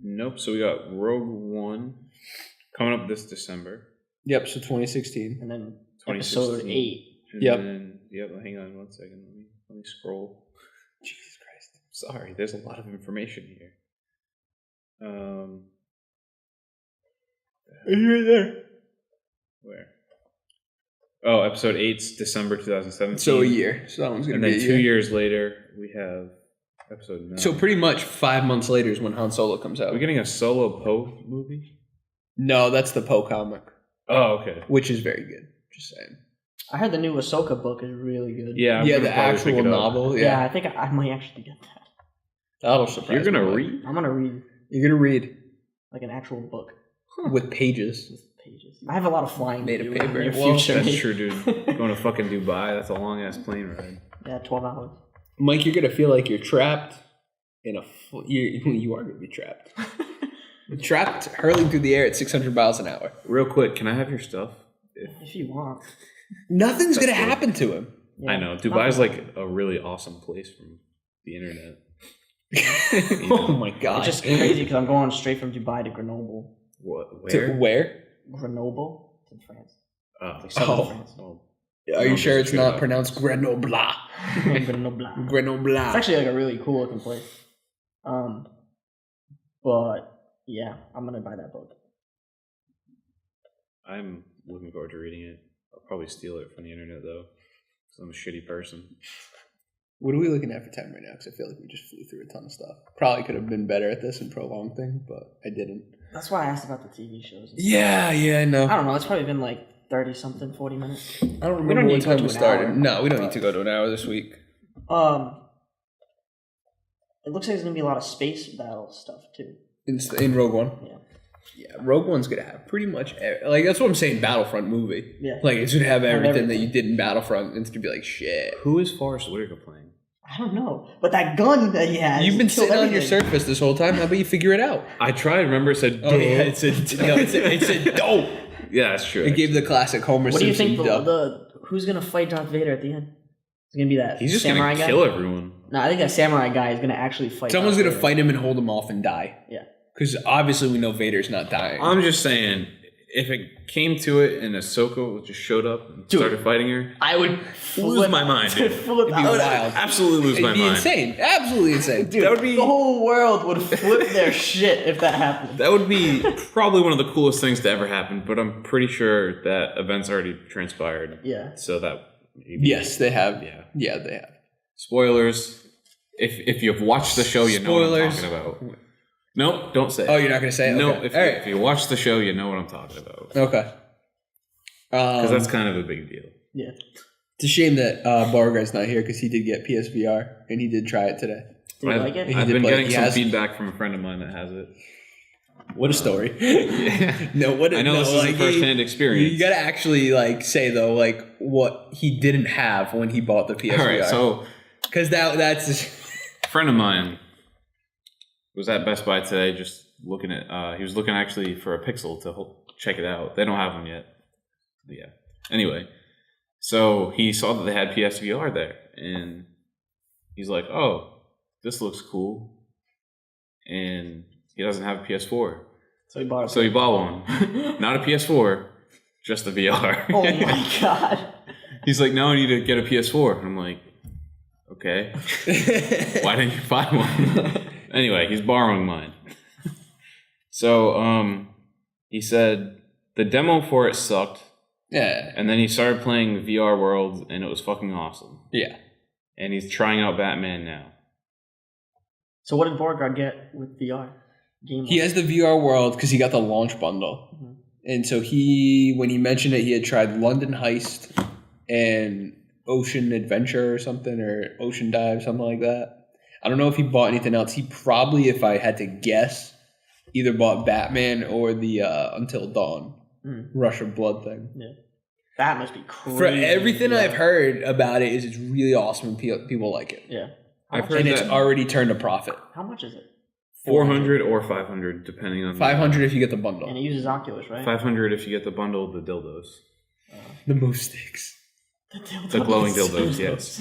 Nope. So we got Rogue One coming up this December. Yep. So 2016, and then episode 8. Yep. Hang on 1 second. Let me scroll. Jesus Christ! Sorry, there's a lot of information here. Are you right there? Where? Oh, episode 8's December 2017. So a year. So that one's going to be a year. And then 2 years later, we have episode 9. So pretty much 5 months later is when Han Solo comes out. We're getting a solo Poe movie? No, that's the Poe comic. Oh, okay. Which is very good. Just saying. I heard the new Ahsoka book is really good. Yeah, the actual novel. Yeah, I think I might actually get that. That'll surprise You're going me. to read? I'm going to read. You're going to read. Like an actual book. With pages. I have a lot of flying made of paper. In the future. That's true, dude. Going to fucking Dubai, that's a long ass plane ride. Yeah, 12 hours. Mike, you're gonna feel like you're trapped in you are gonna be trapped. Trapped, hurling through the air at 600 miles an hour. Real quick, can I have your stuff? If you want. Nothing's gonna happen to him. Yeah, I know. Dubai's like a really awesome place from the internet. Oh my god! It's just crazy because I'm going straight from Dubai to Grenoble. What? Where? To where? Grenoble. It's in France. Like France. Are you sure it's not pronounced Grenoble? Grenoble. Grenoble. It's actually like a really cool looking place. But yeah, I'm gonna buy that book. I'm looking forward to reading it. I'll probably steal it from the internet though, because I'm a shitty person. What are we looking at for time right now? Because I feel like we just flew through a ton of stuff. Probably could have been better at this and prolonged thing, but I didn't. That's why I asked about the TV shows. Yeah, I know. I don't know. It's probably been like 30-something, 40 minutes. I don't remember what time we started. No, we don't need to go to an hour this week. It looks like there's gonna be a lot of space battle stuff too. In Rogue One. Yeah, Rogue One's gonna have pretty much like that's what I'm saying. Battlefront movie. Yeah, like it's gonna have everything that you did in Battlefront. And it's gonna be like shit. Who is Forrest Whitaker playing? I don't know, but that gun that he has. You've been sitting on your Surface this whole time. How about you figure it out? I tried. Remember, it said. Oh yeah, it said dope. Yeah, that's true. It gave the classic Homer Simpson. What do you think? Who's gonna fight Darth Vader at the end? It's gonna be that. He's just samurai gonna guy? kill everyone. No, I think that samurai guy is gonna actually fight. Someone's Darth gonna Vader. fight him and hold him off and die. Yeah. Because obviously we know Vader's not dying. I'm just saying, if it came to it and Ahsoka just showed up and started fighting her, I would lose my mind, dude. flip be out. wild. Absolutely lose It'd my be mind. insane. Absolutely insane. Dude, That would be- the whole world would flip their shit if that happened. That would be probably one of the coolest things to ever happen, but I'm pretty sure that event's already transpired. Yeah. So that maybe. Yes, they have. Yeah. They have. Spoilers. If you've watched the show, you know what I'm Spoilers. talking about. Nope, don't say it. Oh, you're not going to say it? No, Okay. if, All right. if you watch the show, you know what I'm talking about. Okay. Because that's kind of a big deal. Yeah. It's a shame that Bargar's not here because he did get PSVR and he did try it today. Do you like it? He I've did been play- getting he some has- feedback from a friend of mine that has it. What a story. Yeah. No, what I know no, this is like, a first-hand experience. You got to actually like say though like what he didn't have when he bought the PSVR. All right, so because that's a friend of mine was at Best Buy today just looking at, he was looking actually for a Pixel to check it out. They don't have them yet. But yeah. Anyway, so he saw that they had PSVR there, and he's like, oh, this looks cool. And he doesn't have a PS4. So he bought it. So he bought one. Not a PS4, just a VR. Oh my god. He's like, now I need to get a PS4. And I'm like, okay. Why didn't you buy one? Anyway, he's borrowing mine. So he said the demo for it sucked. yeah. And then he started playing VR World, and it was fucking awesome. Yeah. And he's trying out Batman now. So what did Borgard get with VR? He has the VR World because he got the launch bundle. Mm-hmm. And so when he mentioned it, he had tried London Heist and Ocean Adventure or something, or Ocean Dive, something like that. I don't know if he bought anything else. He probably, if I had to guess, either bought Batman or the Until Dawn Rush of Blood thing. Yeah. That must be crazy. For everything I've heard about it, is it's really awesome and people like it. Yeah. I've heard And it's that already turned a profit. How much is it? 400 or 500, depending on 500 if you get the bundle. And it uses Oculus, right? 500 if you get the bundle of the dildos. The move sticks. The glowing dildos, yes.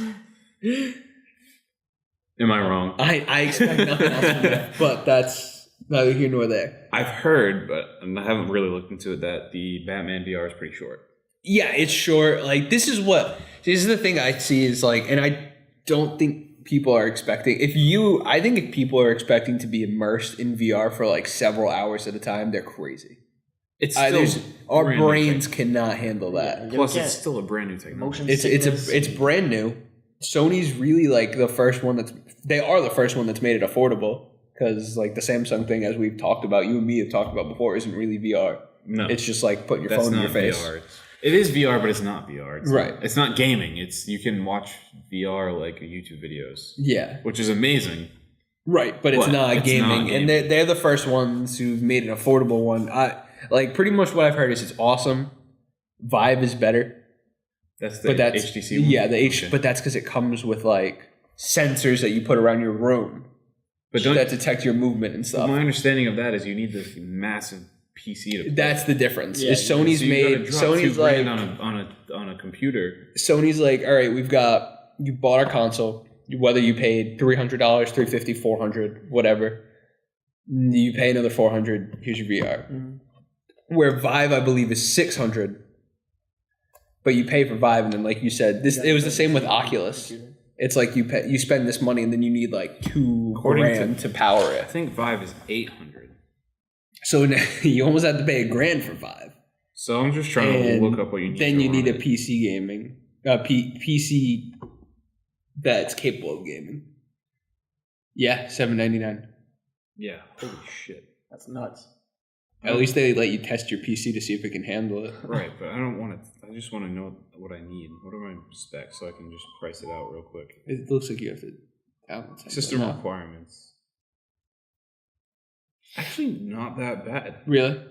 Am I wrong? I expect nothing else from that, but that's neither here nor there. I've heard, but I haven't really looked into it, that the Batman VR is pretty short. Yeah, it's short. Like this is the thing I see is like, and I don't think people are expecting. I think if people are expecting to be immersed in VR for like several hours at a time, they're crazy. It's still Our brand new brains cannot handle that. Yeah. Plus, You'll it's get still a brand new technology. motion It's sickness. brand new. Sony's really like the first one they are the first one that's made it affordable, because like the Samsung thing, as we've talked about, you and me have talked about before, isn't really VR. No, It's just like putting your that's phone in not your face. VR. It is VR, but it's not VR. Right. It's not gaming. You can watch VR like YouTube videos, Yeah. which is amazing. Right, but it's But not it's gaming, not and gaming. they're the first ones who've made an affordable one. Like pretty much what I've heard is it's awesome. Vive is better, That's the but that's HTC one? yeah, the H. Okay. But that's because it comes with like sensors that you put around your room But don't, that detect your movement and stuff. my understanding of that is you need this massive PC to play. That's the difference. Yeah, Is Sony's So you gotta made drop Sony's $2,000 like on a computer. Sony's like, all right, you bought our console, whether you paid $300, $350, $400, whatever. You pay another $400. Here's your VR. Mhm. Where Vive, I believe, is $600, but you pay for Vive, and then like you said, it was the same with Oculus. It's like you spend this money, and then you need like $2,000 to power I it. think Vive is 800. So now you almost have to pay $1,000 for Vive. So I'm just trying to And look up what you need. Then to you need a run it. PC gaming, PC that's capable of gaming. Yeah, $799. Yeah. Holy shit. That's nuts. At least they let you test your PC to see if it can handle it. Right, but I don't want to. I just want to know what I need. What are my specs so I can just price it out real quick. It looks like you have to. System No. requirements. Actually, not that bad. Really?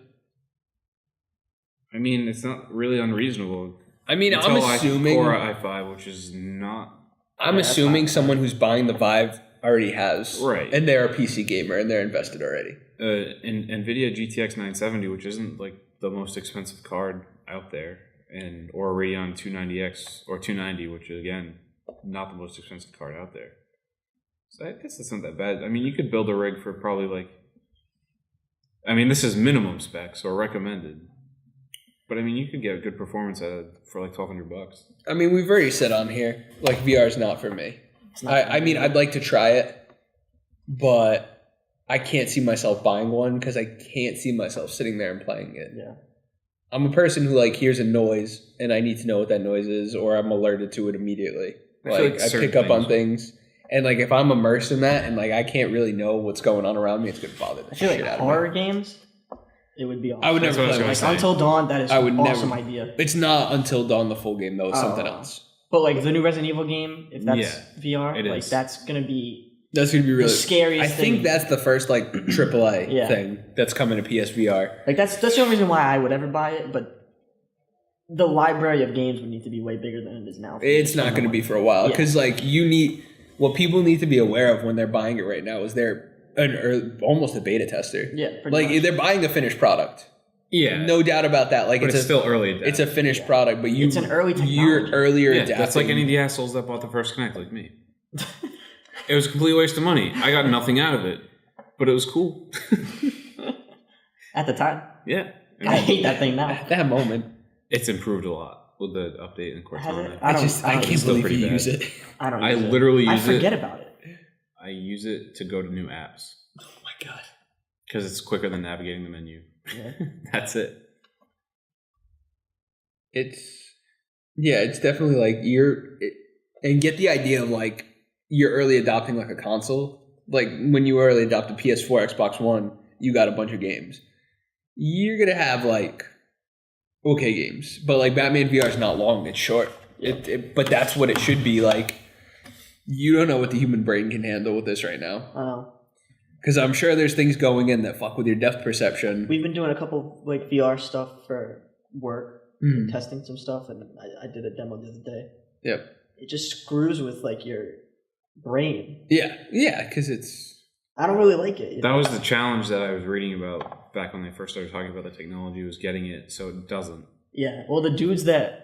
I mean, it's not really unreasonable. I mean, I'm Until assuming. Core i5, which is not I'm assuming someone who's buying the Vive already has. Right. And they're a PC gamer and they're invested already. an NVIDIA GTX 970, which isn't like the most expensive card out there, or a Radeon 290X or 290, which is again not the most expensive card out there. So I guess that's not that bad. I mean, you could build a rig for probably like. I mean, this is minimum specs or recommended. But I mean, you could get a good performance out of it for like $1,200. I mean, we've already said on here, like, VR is not for me. I mean, I'd like to try it, but I can't see myself buying one because I can't see myself sitting there and playing it. Yeah. I'm a person who, like, hears a noise and I need to know what that noise is, or I'm alerted to it immediately. Like, I pick up on things. And, like, if I'm immersed in that and, like, I can't really know what's going on around me, it's going to bother the I feel shit like out of me. horror games, it would be awesome. I would never play Like, one. Until Dawn, that is an awesome never. idea. It's not Until Dawn the full game, though. It's something else. But, like, the new Resident Evil game, if that's VR, it like, is. that's going to be That's going to be really the scariest I think that's the first, like, AAA thing that's coming to PSVR. Like, that's the only reason why I would ever buy it, but the library of games would need to be way bigger than it is now. It's not going to be for a while because, like, what people need to be aware of when they're buying it right now is they're almost a beta tester. Yeah, pretty like much. they're buying a finished product. Yeah, No doubt about that. Like, but it's still early. Adapted. It's a finished product, but It's an early technology. You're earlier adapting. That's like any of the assholes that bought the first Kinect, like me. It was a complete waste of money. I got nothing out of it, but it was cool. At the time. Yeah, I hate that thing now. At that moment. it's improved a lot with the update and Has Cortana. it? I can't still believe pretty you bad. use it. I don't I use it. literally use I it. forget about it. I use it to go to new apps Oh my god. because it's quicker than navigating the menu. Yeah. That's it. It's definitely like and get the idea of like you're early adopting like a console. Like when you early adopted PS4, Xbox One, you got a bunch of games. You're gonna have like okay games, but like Batman VR is not long; it's short. But that's what it should be. Like you don't know what the human brain can handle with this right now. I know. Because I'm sure there's things going in that fuck with your depth perception. We've been doing a couple like VR stuff for work, testing some stuff, and I did a demo the other day. Yep. It just screws with like your brain. Yeah, because it's... I don't really like it. That was the challenge that I was reading about back when they first started talking about the technology, was getting it so it doesn't. Yeah. Well, the dudes that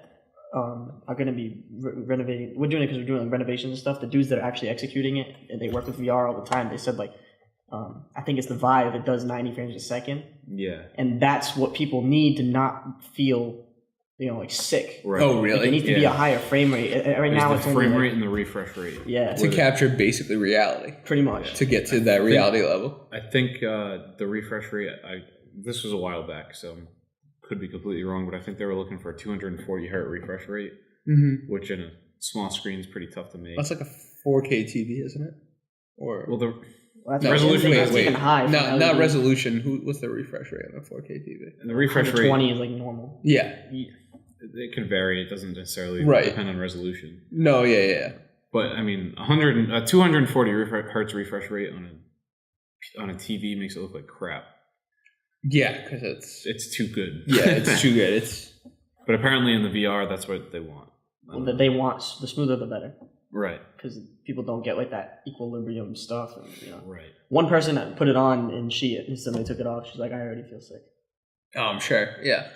are going to be renovating, we're doing it because we're doing like renovations and stuff. The dudes that are actually executing it, and they work with VR all the time, they said like, I think it's the Vive, it does 90 frames a second. Yeah. And that's what people need to not feel, like sick. Right. Oh, really? Like, it needs to be a higher frame rate. Right now, it's the only frame like, rate and the refresh rate. Yeah. To capture basically reality. Pretty much. To get to that reality level. I think the refresh rate, this was a while back, so could be completely wrong, but I think they were looking for a 240 hertz refresh rate, which in a small screen is pretty tough to make. That's like a 4K TV, isn't it? Or That's resolution that's is even high. for not LED. resolution. What's the refresh rate on a 4K TV? And the refresh rate, 20 is like normal. Yeah. it could vary. It doesn't necessarily depend on resolution. No, yeah. But I mean, 240 hertz refresh rate on a TV makes it look like crap. Yeah, because It's too good. yeah, it's too good. But apparently in the VR, that's what they want. That they want, the smoother the better. Right. Because people don't get like that equilibrium stuff. And, Right. One person put it on and somebody took it off. She's like, I already feel sick. Oh, I'm sure. Yeah.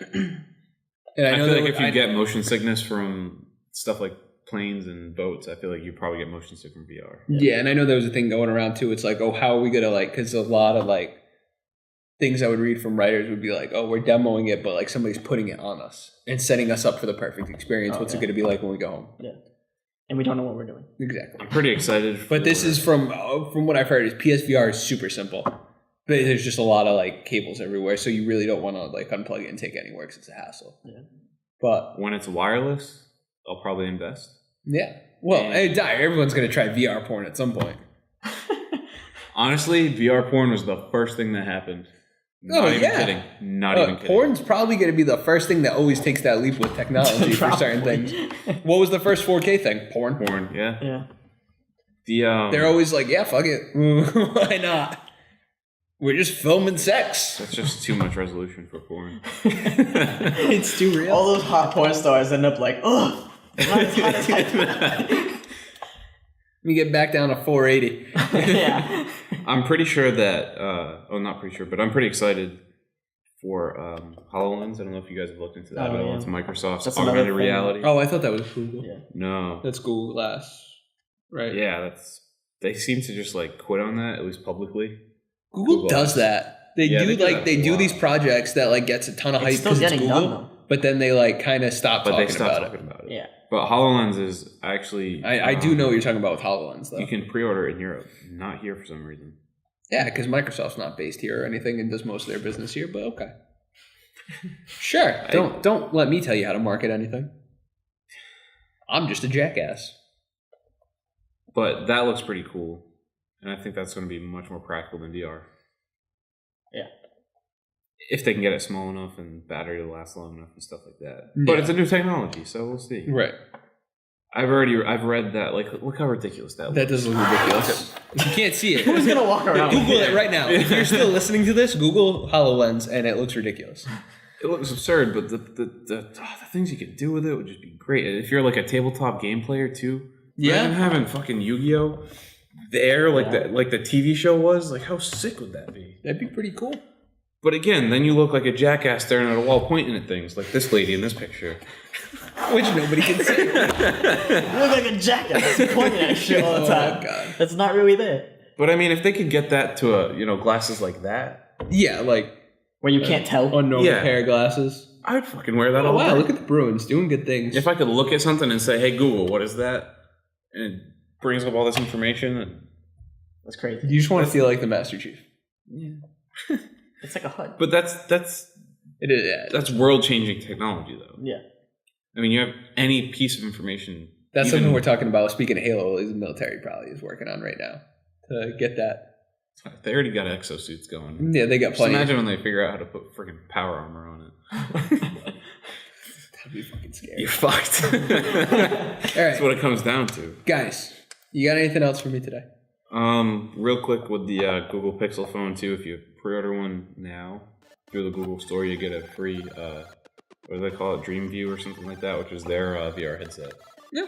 And I feel like if you get motion sickness from stuff like planes and boats, I feel like you probably get motion sick from VR. Yeah, and I know there was a thing going around too. It's like, oh, how are we gonna because a lot of like things I would read from writers would be like, oh, we're demoing it, but like somebody's putting it on us and setting us up for the perfect experience. What's it gonna be like when we go home? Yeah. And we don't know what we're doing. Exactly. I'm pretty excited. But this is from what I've heard is PSVR is super simple. But there's just a lot of like cables everywhere, so you really don't want to like unplug it and take it anywhere because it's a hassle. Yeah. But when it's wireless, I'll probably invest. yeah. Well, hey, Dyer, everyone's gonna try VR porn at some point. Honestly, VR porn was the first thing that happened. Not even kidding. Not even kidding. Porn's probably going to be the first thing that always takes that leap with technology for certain things. What was the first 4K thing? Porn. Porn, yeah. Yeah. They're always like, yeah, fuck it. Why not? We're just filming sex. That's just too much resolution for porn. It's too real. All those hot porn stars end up like, ugh. Let me get back down to 480. Yeah. I'm pretty sure that, not pretty sure, but I'm pretty excited for HoloLens. I don't know if you guys have looked into that at all. Yeah. It's Microsoft's That's another augmented thing. reality. Oh, I thought that was Google. Yeah. No. That's Google Glass. Right. Yeah, they seem to just like quit on that, at least publicly. Google does that. They Yeah, do they do like that they for a do while. these projects that like gets a ton of hype It's still because it's getting Google. done though. but then they like kind of stopped But talking they stopped about talking about it. Yeah. But HoloLens is actually... I do know what you're talking about with HoloLens, though. You can pre-order it in Europe, not here for some reason. Yeah, because Microsoft's not based here or anything and does most of their business here, but okay. Sure. Don't let me tell you how to market anything. I'm just a jackass. But that looks pretty cool. And I think that's going to be much more practical than VR. Yeah. If they can get it small enough and battery to last long enough and stuff like that. Yeah. But it's a new technology, so we'll see. Right. I've read that. Like, look how ridiculous that looks. That does look ridiculous. You can't see it. Who's gonna walk around? Google it right now. If you're still listening to this, Google HoloLens, and it looks ridiculous. It looks absurd, but the things you could do with it would just be great. And if you're like a tabletop game player too, imagine having fucking Yu-Gi-Oh! There, like the TV show was, like how sick would that be? That'd be pretty cool. But again, then you look like a jackass staring at a wall pointing at things, like this lady in this picture. Which nobody can see. You look like a jackass pointing at shit all the time. God. That's not really there. But I mean, if they could get that to glasses like that, Yeah, like Where you can't tell. a normal Yeah. pair of glasses. I would fucking wear that Oh all wow, day. look at the Bruins doing good things. If I could look at something and say, "Hey Google, what is that?" and it brings up all this information, and That's crazy. You just want to feel like the Master Chief. It's like a HUD. but that's It is. Yeah. that's world-changing technology, though. Yeah. I mean, you have any piece of information. That's even- something we're talking about. Speaking of Halo, is the military probably is working on right now to get that. They already got exosuits going. Yeah, they got Just plenty. imagine when they figure out how to put freaking power armor on it. That'd be fucking scary. You're fucked. All That's right, what it comes down to. guys, you got anything else for me today? Real quick with the Google Pixel phone too. If you pre-order one now through the Google Store, you get a free what do they call it, Dream View or something like that, which is their VR headset. Yeah.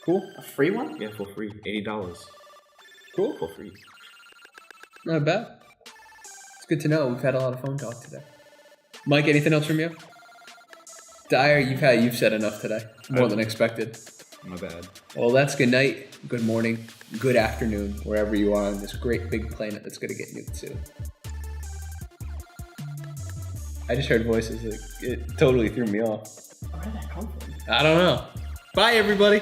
Cool. A free one? Yeah, for free, $80. Cool. For free. Not bad. It's good to know. We've had a lot of phone talk today. Mike, anything else from you? Dyer, you've said enough today. More than expected. My bad. Well, that's good night, good morning, good afternoon, wherever you are on this great big planet that's going to get nuked soon. I just heard voices. It totally threw me off. Where did that come from? I don't know. Bye, everybody.